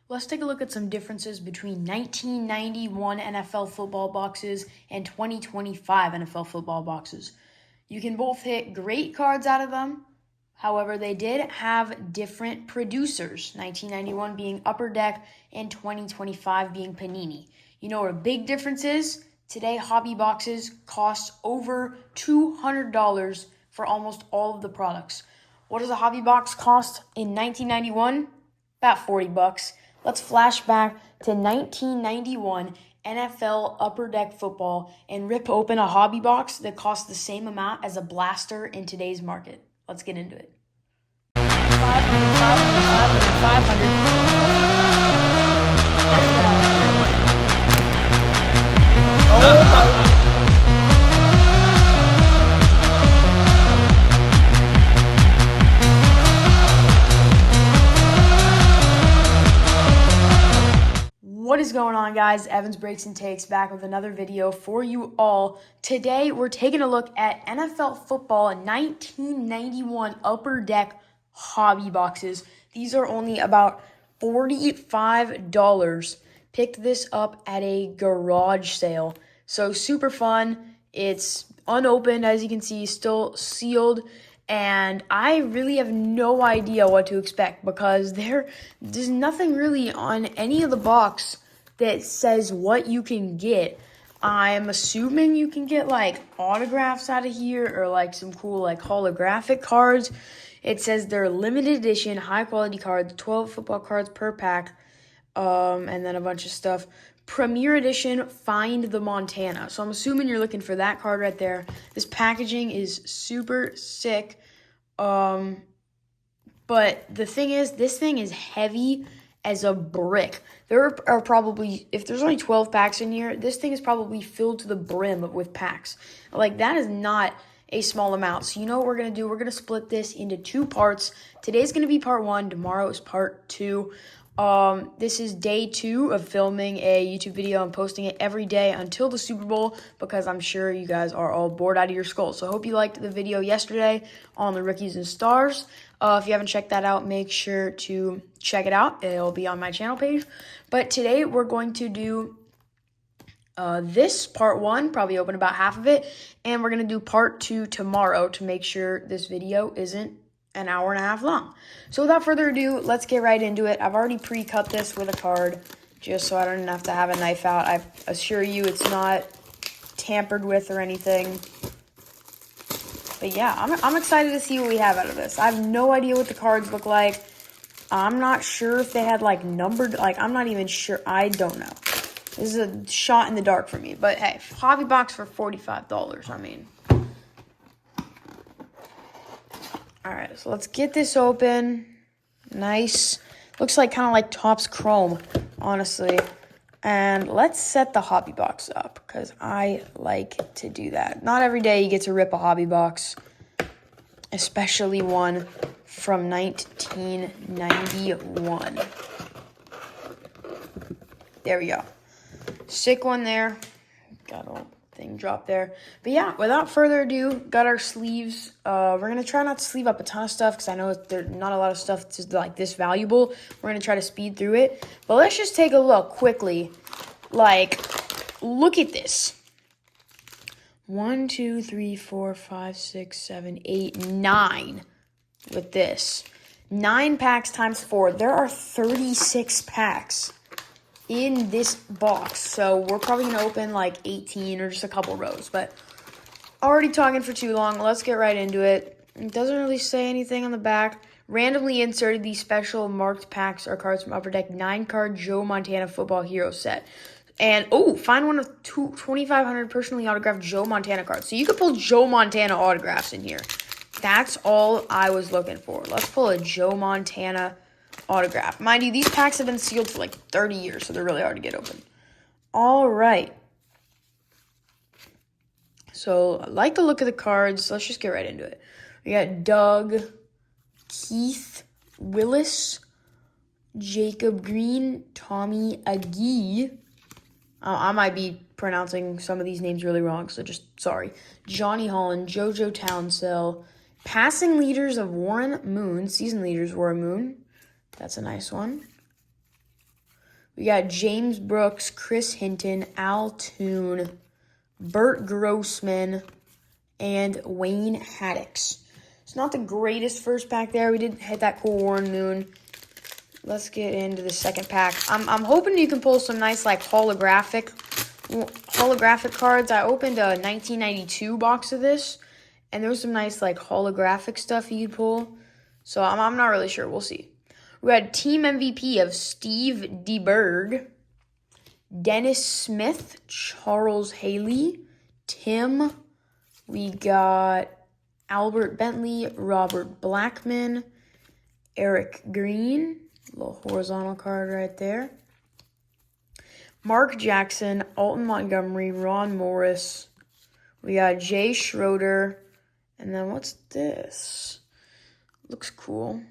Let's take a look at some differences between 1991 NFL football boxes and 2025 NFL football boxes. You can both hit great cards out of them. However, they did have different producers, 1991 being Upper Deck and 2025 being Panini. You know what a big difference is? Today, hobby boxes cost over $200 for almost all of the products. What does a hobby box cost in 1991? About 40 bucks. Let's flash back to 1991 NFL Upper Deck football and rip open a hobby box that costs the same amount as a blaster in today's market. Let's get into it. 500. What is going on, guys? Evans Breaks and Takes back with another video for you all. Today, we're taking a look at NFL football 1991 Upper Deck hobby boxes. These are only about $45. Picked this up at a garage sale. So super fun. It's unopened, as you can see, still sealed. And I really have no idea what to expect because there's nothing really on any of the box that says what you can get. I'm assuming you can get like autographs out of here or like some cool like holographic cards. It says they're limited edition, high quality cards, 12 football cards per pack, and then a bunch of stuff. Premier Edition, Find the Montana. So I'm assuming you're looking for that card right there. This packaging is super sick. But the thing is, this thing is heavy as a brick. There are probably, if there's only 12 packs in here, this thing is probably filled to the brim with packs. Like, that is not a small amount. So you know what we're going to do? We're going to split this into two parts. Today's going to be part one. Tomorrow is part two. This is day 2 of filming a YouTube video and posting it every day until the Super Bowl because I'm sure you guys are all bored out of your skulls. So I hope you liked the video yesterday on the Rookies and Stars. If you haven't checked that out, make sure to check it out. It'll be on my channel page. But today we're going to do this part 1, probably open about half of it, and we're going to do part 2 tomorrow to make sure this video isn't an hour and a half long. So without further ado, let's get right into it. I've already pre-cut this with a card just so I don't have to have a knife out. I assure you it's not tampered with or anything. But yeah, I'm excited to see what we have out of this. I have no idea what the cards look like. I'm not sure if they had like numbered, like I'm not even sure. I don't know. This is a shot in the dark for me. But hey, hobby box for $45, I mean. All right, so let's get this open. Nice. Looks like kind of like Topps Chrome, honestly. And let's set the hobby box up because I like to do that. Not every day you get to rip a hobby box, especially one from 1991. There we go. Sick one there. Got a thing drop there. But yeah, without further ado, got our sleeves. We're going to try not to sleeve up a ton of stuff because I know there's not a lot of stuff that's like this valuable. We're going to try to speed through it. But let's just take a look quickly. Like, look at this. 1, 2, 3, 4, 5, 6, 7, 8, 9 with this. 9 packs times 4. There are 36 packs in this box, so we're probably going to open like 18 or just a couple rows, but already talking for too long. Let's get right into it. It doesn't really say anything on the back. Randomly inserted these special marked packs or cards from Upper Deck 9-card Joe Montana Football Hero set. And, find one of 2,500 personally autographed Joe Montana cards. So you could pull Joe Montana autographs in here. That's all I was looking for. Let's pull a Joe Montana autograph. Mind you, these packs have been sealed for like 30 years, so they're really hard to get open. All right. So I like the look of the cards. Let's just get right into it. We got Doug, Keith, Willis, Jacob Green, Tommy Agee. I might be pronouncing some of these names really wrong, so just sorry. Johnny Holland, JoJo Townsell, passing leaders of Warren Moon, season leaders Warren Moon. That's a nice one. We got James Brooks, Chris Hinton, Al Toon, Burt Grossman, and Wayne Haddix. It's not the greatest first pack there. We didn't hit that cool Warren Moon. Let's get into the second pack. I'm hoping you can pull some nice like holographic cards. I opened a 1992 box of this, and there was some nice like holographic stuff you could pull. So I'm not really sure. We'll see. We had team MVP of Steve DeBerg, Dennis Smith, Charles Haley, Tim. We got Albert Bentley, Robert Blackman, Eric Green, little horizontal card right there. Mark Jackson, Alton Montgomery, Ron Morris. We got Jay Schroeder. And then what's this? Looks cool.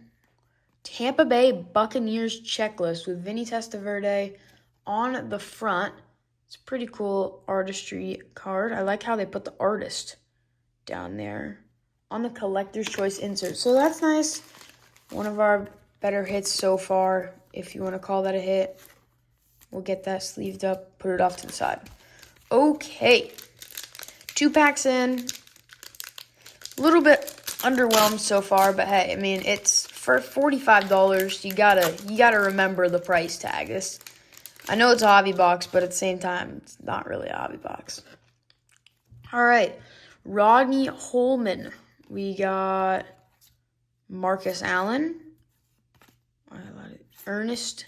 Tampa Bay Buccaneers checklist with Vinny Testaverde on the front. It's a pretty cool artistry card. I like how they put the artist down there on the collector's choice insert. So that's nice. One of our better hits so far, if you want to call that a hit. We'll get that sleeved up, put it off to the side. Okay. 2 packs in. A little bit underwhelmed so far, but hey, I mean, it's for $45. You gotta remember the price tag. I know it's a hobby box, but at the same time, it's not really a hobby box. All right. Rodney Holman. We got Marcus Allen, Ernest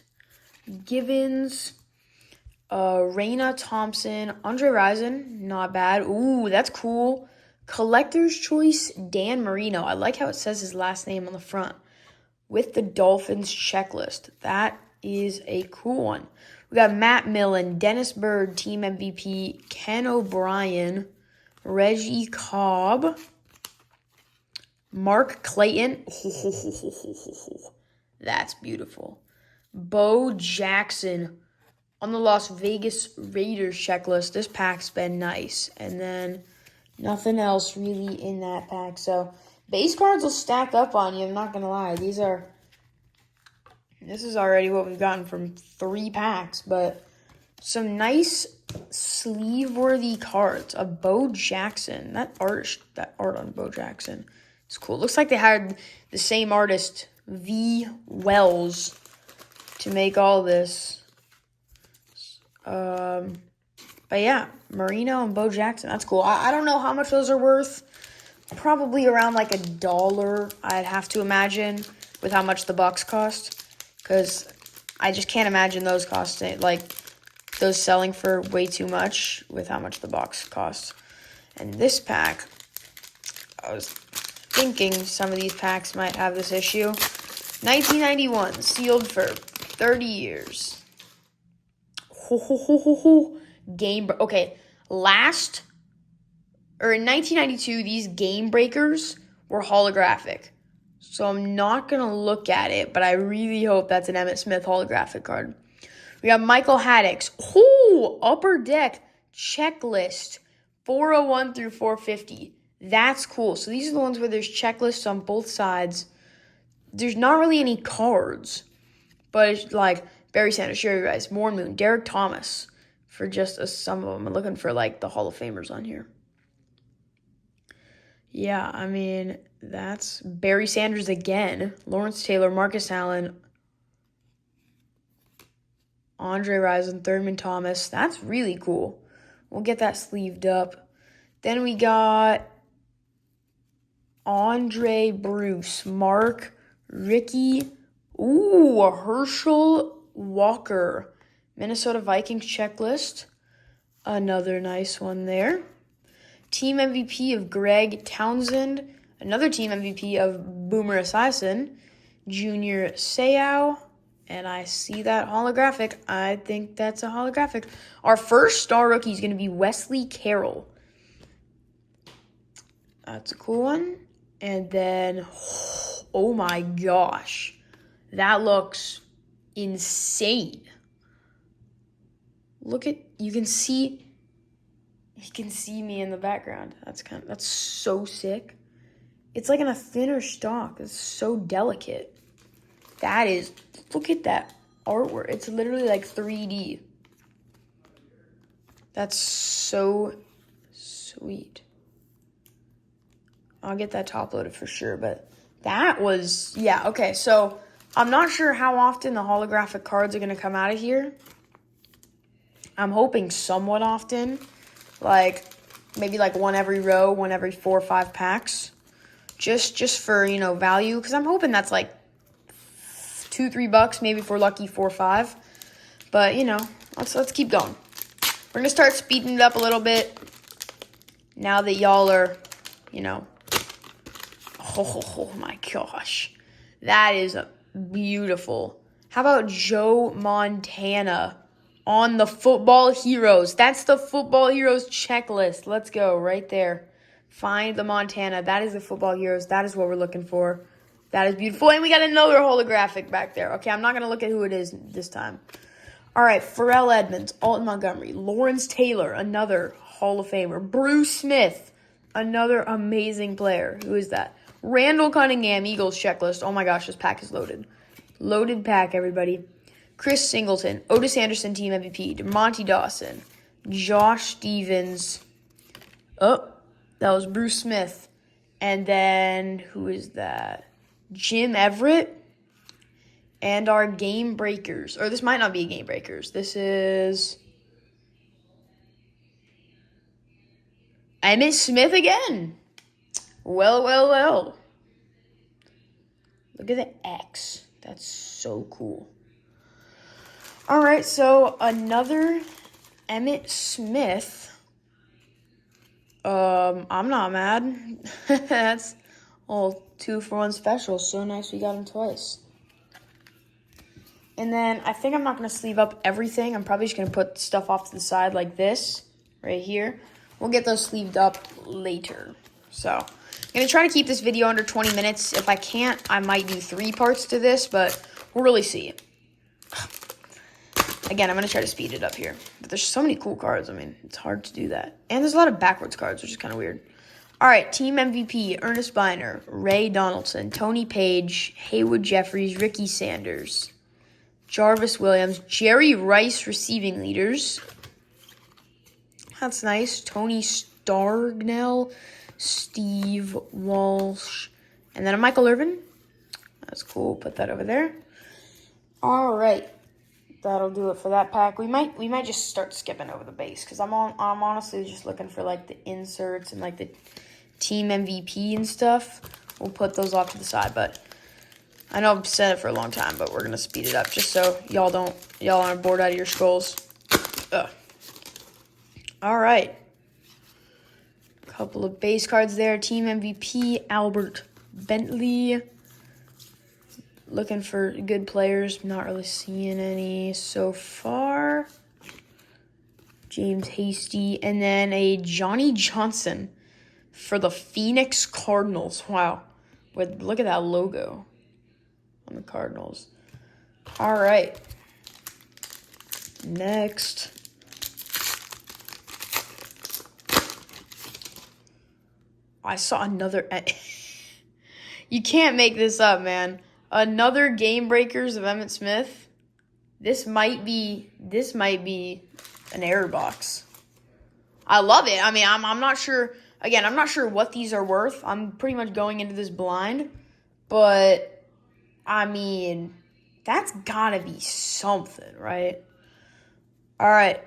Givens, Raina Thompson, Andre Rison, not bad. Ooh, that's cool. Collector's Choice, Dan Marino. I like how it says his last name on the front with the Dolphins checklist. That is a cool one. We got Matt Millen, Dennis Byrd, team MVP, Ken O'Brien, Reggie Cobb, Mark Clayton. That's beautiful. Bo Jackson on the Las Vegas Raiders checklist. This pack's been nice. And then nothing else really in that pack. So base cards will stack up on you. I'm not going to lie. This is already what we've gotten from 3 packs. But some nice sleeve-worthy cards. A Bo Jackson. That art on Bo Jackson is cool. Looks like they hired the same artist, V. Wells, to make all this. But yeah, Marino and Bo Jackson. That's cool. I don't know how much those are worth. Probably around like $1, I'd have to imagine, with how much the box cost. Because I just can't imagine those costing, like, those selling for way too much with how much the box costs. And this pack, I was thinking some of these packs might have this issue. 1991, sealed for 30 years. Game, okay, in 1992, these Game Breakers were holographic. So I'm not going to look at it, but I really hope that's an Emmitt Smith holographic card. We got Michael Haddix. Upper Deck checklist, 401 through 450. That's cool. So these are the ones where there's checklists on both sides. There's not really any cards, but it's like Barry Sanders, Sherry Rice, Warren Moon, Derek Thomas, for just some of them. I'm looking for like the Hall of Famers on here. Yeah, I mean, that's Barry Sanders again, Lawrence Taylor, Marcus Allen, Andre Rison, Thurman Thomas. That's really cool. We'll get that sleeved up. Then we got Andre Bruce, Mark, Ricky, a Herschel Walker, Minnesota Vikings checklist. Another nice one there. Team MVP of Greg Townsend. Another team MVP of Boomer Esiason, Junior Seau. And I see that holographic. I think that's a holographic. Our first star rookie is going to be Wesley Carroll. That's a cool one. And then, oh my gosh, that looks insane. Look at, you can see me in the background. That's so sick. It's like in a thinner stock. It's so delicate. Look at that. artwork. It's literally like 3D. That's so sweet. I'll get that top loaded for sure, but that was, yeah, okay. So I'm not sure how often the holographic cards are going to come out of here. I'm hoping somewhat often, like maybe like one every row, one every 4 or 5 packs, just for, you know, value, because I'm hoping that's like $2-3, maybe if we're lucky 4 or 5. But you know, let's keep going. We're gonna start speeding it up a little bit now that y'all are, you know. Oh my gosh, that is beautiful. How about Joe Montana on the Football Heroes? That's the Football Heroes checklist. Let's go right there. Find the Montana. That is the Football Heroes. That is what we're looking for. That is beautiful. And we got another holographic back there. Okay, I'm not going to look at who it is this time. All right, Pharrell Edmonds, Alton Montgomery, Lawrence Taylor, another Hall of Famer. Bruce Smith, another amazing player. Who is that? Randall Cunningham, Eagles checklist. Oh my gosh, this pack is loaded. Loaded pack, everybody. Chris Singleton, Otis Anderson, team MVP. DeMonte Dawson, Josh Stevens. Oh, that was Bruce Smith. And then, who is that? Jim Everett. And our Game Breakers. Or this might not be a Game Breakers. This is Emmitt Smith again. Well. Look at the X. That's so cool. All right, so another Emmitt Smith. I'm not mad. That's all 2-for-1 special. So nice we got him twice. And then I think I'm not going to sleeve up everything. I'm probably just going to put stuff off to the side like this right here. We'll get those sleeved up later. So I'm going to try to keep this video under 20 minutes. If I can't, I might do 3 parts to this, but we'll really see. Again, I'm going to try to speed it up here. But there's so many cool cards. I mean, it's hard to do that. And there's a lot of backwards cards, which is kind of weird. All right, Team MVP, Ernest Biner, Ray Donaldson, Tony Page, Haywood Jeffries, Ricky Sanders, Jarvis Williams, Jerry Rice receiving leaders. That's nice. Tony Stargnell, Steve Walsh, and then a Michael Irvin. That's cool. Put that over there. All right. That'll do it for that pack. We might just start skipping over the base because I'm honestly just looking for like the inserts and like the team MVP and stuff. We'll put those off to the side, but I know I've said it for a long time, but we're gonna speed it up just so y'all aren't bored out of your skulls. Ugh. All right. Couple of base cards there. Team MVP, Albert Bentley. Looking for good players. Not really seeing any so far. James Hasty. And then a Johnny Johnson for the Phoenix Cardinals. Wow. Look at that logo on the Cardinals. All right. Next. I saw another. You can't make this up, man. Another Game Breakers of Emmitt Smith. This might be an error box. I love it. I mean, I'm not sure. Again, I'm not sure what these are worth. I'm pretty much going into this blind, but I mean, that's gotta be something, right? All right,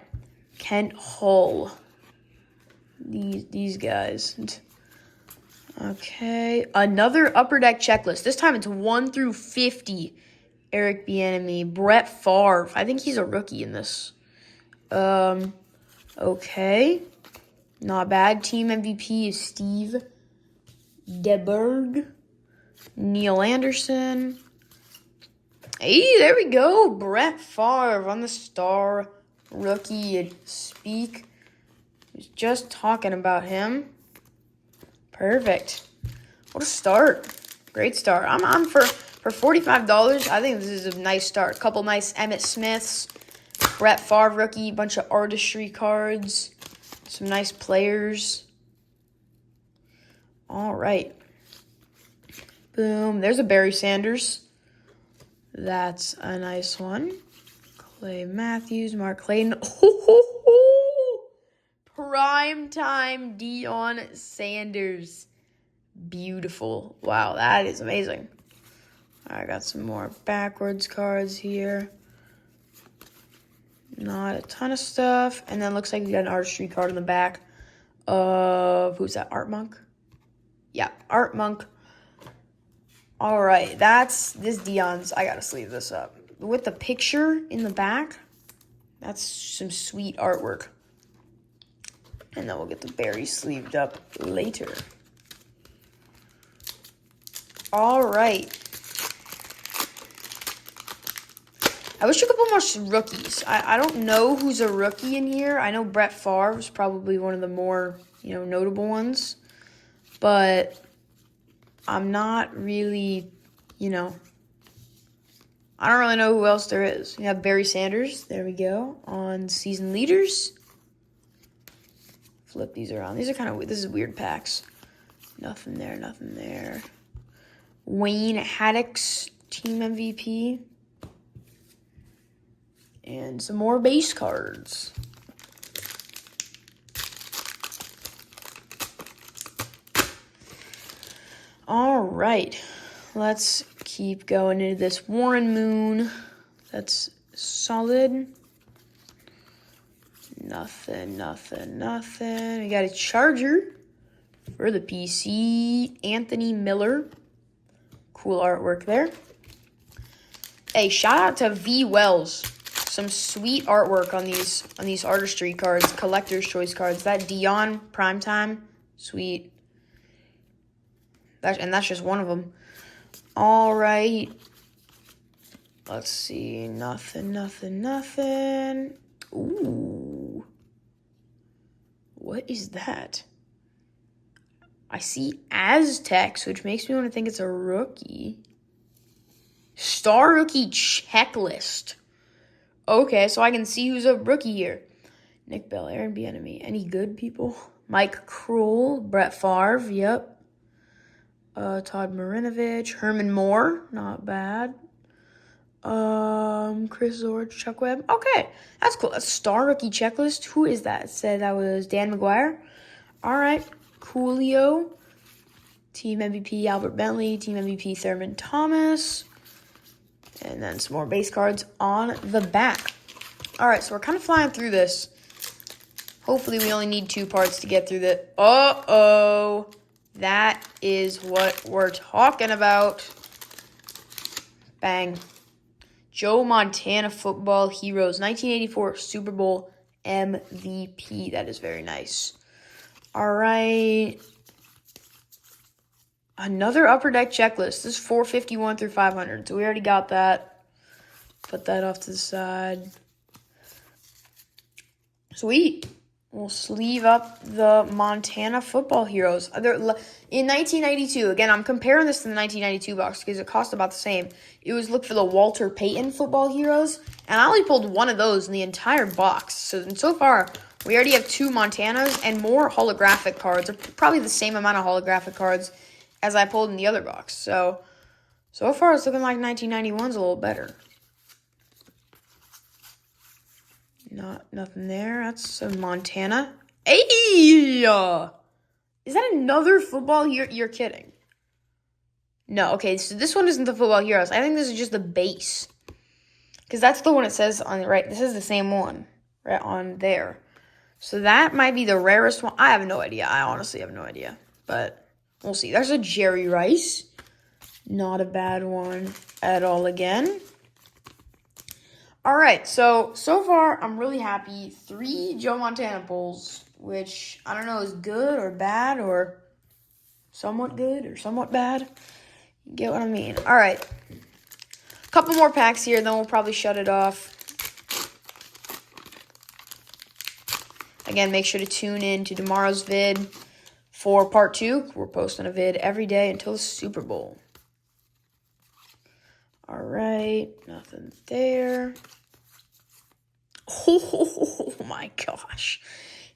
Kent Hull. These guys. Okay, another Upper Deck checklist. This time it's 1 through 50. Eric Bieniemy, Brett Favre. I think he's a rookie in this. Okay, not bad. Team MVP is Steve DeBerg, Neil Anderson. Hey, there we go. Brett Favre on the star rookie speak. I was just talking about him. Perfect. What a start. Great start. I'm for $45, I think this is a nice start. Couple nice Emmitt Smiths. Brett Favre rookie. Bunch of artistry cards. Some nice players. All right. Boom. There's a Barry Sanders. That's a nice one. Clay Matthews, Mark Clayton. Oh, prime time Deion Sanders. Beautiful. Wow, that is amazing. I got some more backwards cards here. Not a ton of stuff. And then looks like we got an artistry card in the back of, who's that, Art Monk? Yeah, Art Monk. All right, this Deion's, I gotta sleeve this up. With the picture in the back, that's some sweet artwork. And then we'll get the Barry sleeved up later. All right. I wish you could put more rookies. I don't know who's a rookie in here. I know Brett Favre is probably one of the more, notable ones. But I'm not really, I don't really know who else there is. You have Barry Sanders. There we go. On season leaders. Flip these around. These are kind of weird. This is weird packs. Nothing there, nothing there. Wayne Haddix, team MVP. And some more base cards. All right. Let's keep going into this Warren Moon. That's solid. Nothing. We got a Charger for the PC. Anthony Miller. Cool artwork there. Hey, shout out to V Wells. Some sweet artwork on these artistry cards, collector's choice cards. That Deion Primetime, sweet. That's just one of them. All right. Let's see. Nothing. Ooh. What is that? I see Aztecs, which makes me want to think it's a rookie. Star Rookie Checklist. Okay, so I can see who's a rookie here. Nick Bell, Aaron Bieniemy. Any good people? Mike Kroll, Brett Favre, yep. Todd Marinovich, Herman Moore, not bad. Chris Zorich, Chuck Webb. Okay, that's cool. A star rookie checklist. Who is that? It said that was Dan McGuire. All right, Coolio. Team MVP Albert Bentley. Team MVP Thurman Thomas. And then some more base cards on the back. All right, so we're kind of flying through this. Hopefully we only need 2 parts to get through the... Uh-oh. That is what we're talking about. Bang. Joe Montana Football Heroes. 1984 Super Bowl MVP. That is very nice. All right. Another Upper Deck checklist. This is 451 through 500. So we already got that. Put that off to the side. Sweet. We'll sleeve up the Montana Football Heroes. In 1992, again, I'm comparing this to the 1992 box because it cost about the same. It was look for the Walter Payton Football Heroes, and I only pulled one of those in the entire box. So far, we already have 2 Montanas and more holographic cards, or probably the same amount of holographic cards as I pulled in the other box. So far, it's looking like 1991's a little better. Nothing there. That's a Montana. Hey! Is that another football hero? You're kidding. No, okay, so this one isn't the Football Heroes. I think this is just the base. Because that's the one it says on the right. This is the same one right on there. So that might be the rarest one. I have no idea. I honestly have no idea. But we'll see. There's a Jerry Rice. Not a bad one at all again. All right, so far, I'm really happy. 3 Joe Montana pulls, which I don't know is good or bad or somewhat good or somewhat bad. You get what I mean? All right. A couple more packs here, then we'll probably shut it off. Again, make sure to tune in to tomorrow's vid for part 2. We're posting a vid every day until the Super Bowl. All right, nothing there. Oh my gosh.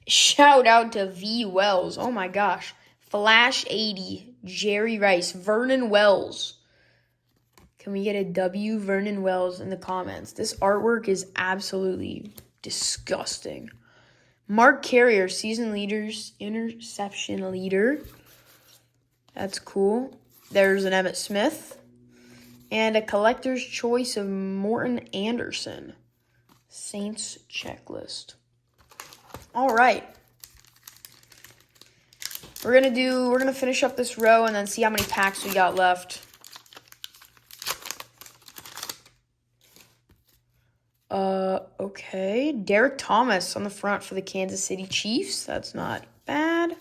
Shout out to V Wells. Oh my gosh. Flash 80, Jerry Rice, Vernon Wells. Can we get a W Vernon Wells in the comments? This artwork is absolutely disgusting. Mark Carrier, season leaders, interception leader. That's cool. There's an Emmitt Smith. And a collector's choice of Morton Anderson. Saints checklist. All right. We're gonna finish up this row and then see how many packs we got left. Okay. Derek Thomas on the front for the Kansas City Chiefs. That's not bad.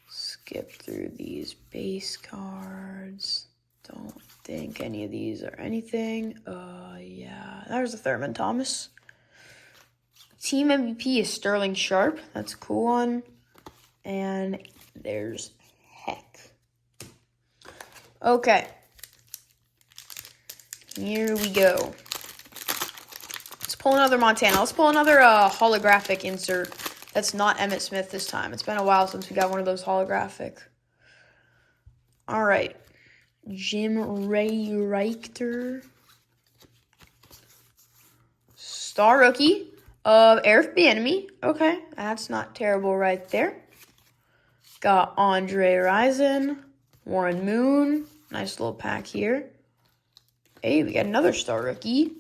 Skip through these base cards. Don't think any of these are anything. Yeah. There's a Thurman Thomas. Team MVP is Sterling Sharp. That's a cool one. And there's Heck. Okay. Here we go. Let's pull another Montana. Let's pull another holographic insert that's not Emmitt Smith this time. It's been a while since we got one of those holographic. All right. Jim Ray Reichter. Star rookie of Eric Bieniemy. Okay, that's not terrible right there. Got Andre Rison, Warren Moon. Nice little pack here. Hey, we got another star rookie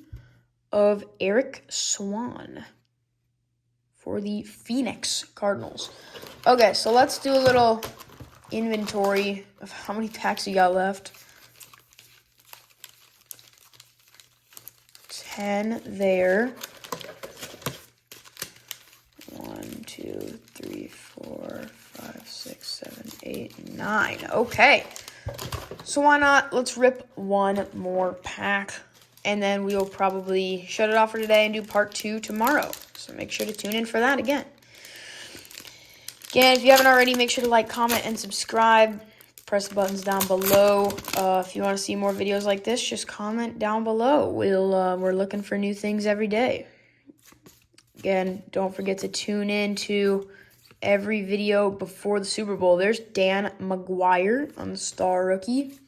of Eric Swan for the Phoenix Cardinals. Okay, so let's do a little inventory of how many packs we got left. 10 there. 1, 2, 3, 4, 5, 6, 7, 8, 9. Okay. So why not? Let's rip one more pack, and then we'll probably shut it off for today and do part 2 tomorrow. So make sure to tune in for that again. Again, if you haven't already, make sure to like, comment, and subscribe. Press the buttons down below. If you want to see more videos like this, just comment down below. We're looking for new things every day. Again, don't forget to tune in to every video before the Super Bowl. There's Dan McGuire on the star rookie.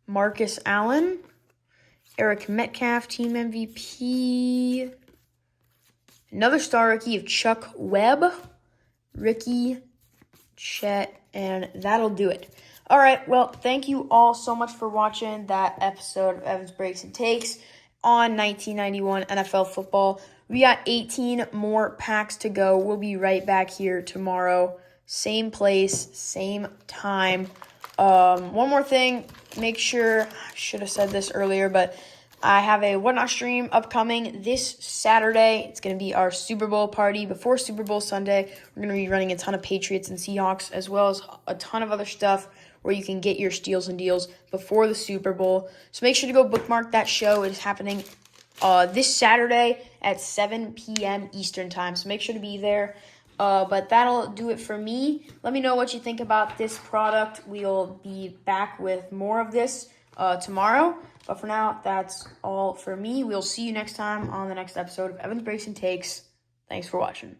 Marcus Allen. Eric Metcalf, team MVP. Another star rookie of Chuck Webb. Ricky, Chet, and that'll do it. All right, well, thank you all so much for watching that episode of Evans Breaks and Takes on 1991 NFL football. We got 18 more packs to go. We'll be right back here tomorrow. Same place, same time. One more thing, make sure, I should have said this earlier, but I have a Whatnot stream upcoming this Saturday. It's going to be our Super Bowl party before Super Bowl Sunday. We're going to be running a ton of Patriots and Seahawks, as well as a ton of other stuff where you can get your steals and deals before the Super Bowl. So make sure to go bookmark that show. It is happening this Saturday at 7 p.m. Eastern time. So make sure to be there. But that'll do it for me. Let me know what you think about this product. We'll be back with more of this tomorrow. But for now, that's all for me. We'll see you next time on the next episode of Evans Breaks and Takes. Thanks for watching.